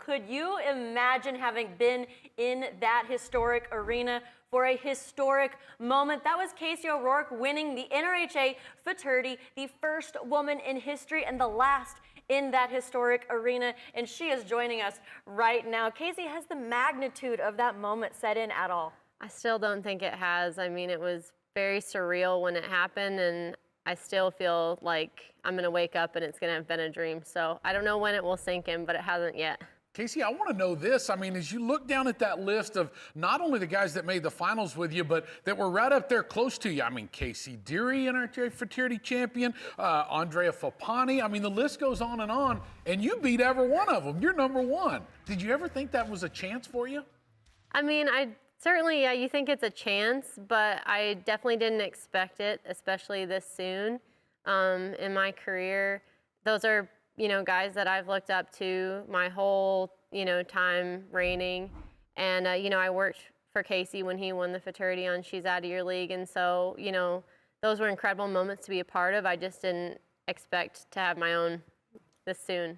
could you imagine having been in that historic arena for a historic moment? That was Kaci O'Rourke winning the NRHA fraternity, the first woman in history and the last in that historic arena, and she is joining us right now. Kaci, has the magnitude of that moment set in at all? I still don't think it has. I mean, it was very surreal when it happened, and I still feel like I'm going to wake up and it's going to have been a dream. So I don't know when it will sink in, but it hasn't yet. Kaci, I want to know this. I mean, as you look down at that list of not only the guys that made the finals with you, but that were right up there close to you. I mean, Casey Deary, NRHA Fraternity Champion, Andrea Fapani. I mean, the list goes on, and you beat every one of them. You're number one. Did you ever think that was a chance for you? I mean, certainly, yeah, you think it's a chance, but I definitely didn't expect it, especially this soon in my career. Those are, you know, guys that I've looked up to my whole, you know, time reigning. And, you know, I worked for Casey when he won the fraternity on She's Out of Your League. And so, you know, those were incredible moments to be a part of. I just didn't expect to have my own this soon.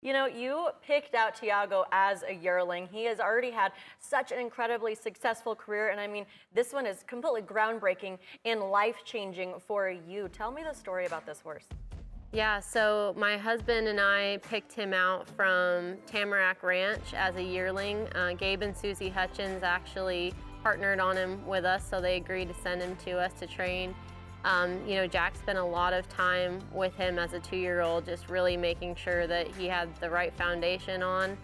You know, you picked out Tiago as a yearling. He has already had such an incredibly successful career, and I mean, this one is completely groundbreaking and life-changing for you. Tell me the story about this horse. Yeah, so my husband and I picked him out from Tamarack Ranch as a yearling. Gabe and Susie Hutchins actually partnered on him with us, so they agreed to send him to us to train. You know, Jack spent a lot of time with him as a 2-year-old, just really making sure that he had the right foundation on.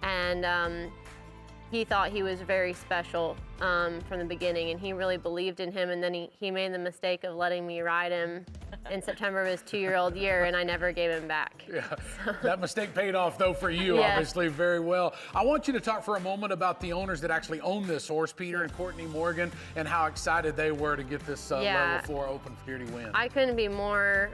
And he thought he was very special from the beginning, and he really believed in him. And then he made the mistake of letting me ride him in September of his 2-year-old year, and I never gave him back. Yeah, that mistake paid off, though, for you, yeah. Obviously, very well. I want you to talk for a moment about the owners that actually own this horse, Peter and Courtney Morgan, and how excited they were to get this level 4 Open Futurity win. I couldn't be more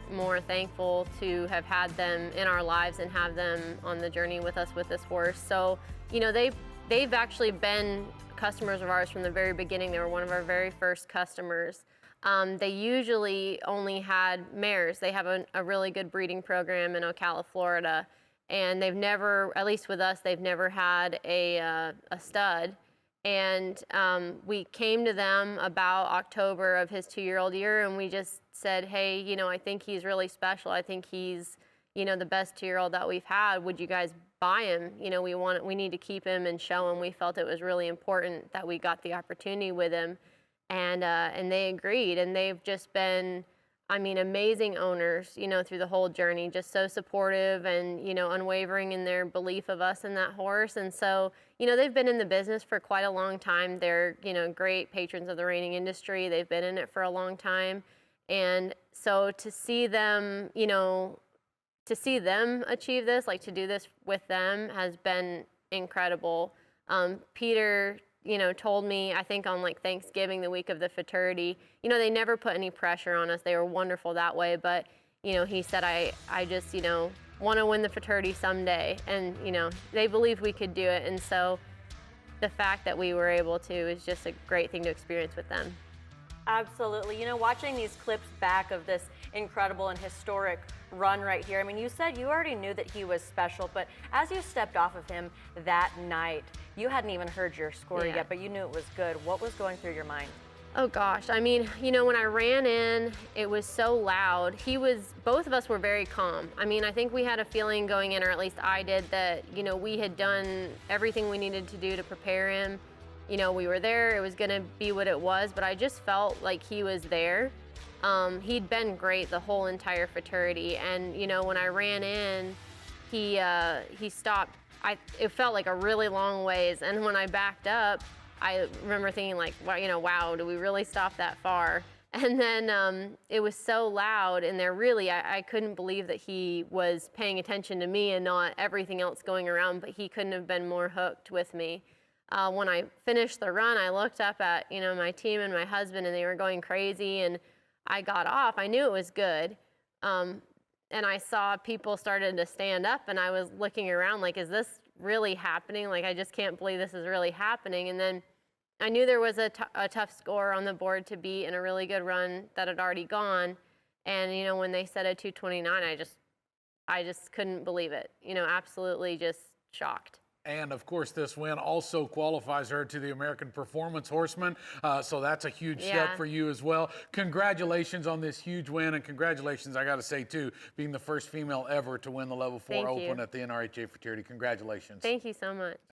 thankful to have had them in our lives and have them on the journey with us with this horse. So, you know, they've actually been customers of ours from the very beginning. They were one of our very first customers. They usually only had mares. They have a really good breeding program in Ocala, Florida, and they've never, at least with us, they've never had a stud. And we came to them about October of his 2-year-old year, and we just said, hey, you know, I think he's really special. I think he's, you know, the best 2-year-old that we've had. Would you guys buy him? You know, we need to keep him and show him. We felt it was really important that we got the opportunity with him. And they agreed, and they've just been, I mean, amazing owners, you know, through the whole journey, just so supportive and, you know, unwavering in their belief of us and that horse. And so, you know, they've been in the business for quite a long time. They're, you know, great patrons of the reining industry. They've been in it for a long time. And so to see them, you know, to see them achieve this, like to do this with them, has been incredible. Peter, you know, told me, I think on like Thanksgiving, the week of the fraternity, you know, they never put any pressure on us. They were wonderful that way. But, you know, he said, I just, you know, want to win the fraternity someday. And, you know, they believed we could do it. And so the fact that we were able to is just a great thing to experience with them. Absolutely. You know, watching these clips back of this incredible and historic run right here, I mean, you said you already knew that he was special, but as you stepped off of him that night, you hadn't even heard your score yet, but you knew it was good. What was going through your mind? Oh gosh, I mean, you know, when I ran in, it was so loud. Both of us were very calm. I mean, I think we had a feeling going in, or at least I did, that, you know, we had done everything we needed to do to prepare him. You know, we were there, it was gonna be what it was, but I just felt like he was there. He'd been great the whole entire fraternity, and, you know, when I ran in, he stopped. It felt like a really long ways, and when I backed up, I remember thinking like, wow, you know, wow, do we really stop that far? And then it was so loud in there, really, I couldn't believe that he was paying attention to me and not everything else going around, but he couldn't have been more hooked with me. When I finished the run, I looked up at, you know, my team and my husband, and they were going crazy, and I got off. I knew it was good. And I saw people started to stand up, and I was looking around like, is this really happening? Like, I just can't believe this is really happening. And then I knew there was a tough score on the board to beat and a really good run that had already gone. And, you know, when they said a 229, I just couldn't believe it. You know, absolutely just shocked. And of course, this win also qualifies her to the American Performance Horseman. So that's a huge step for you as well. Congratulations on this huge win, and congratulations, I got to say too, being the first female ever to win the Level 4 Open at the NRHA Futurity. Congratulations. Thank you so much.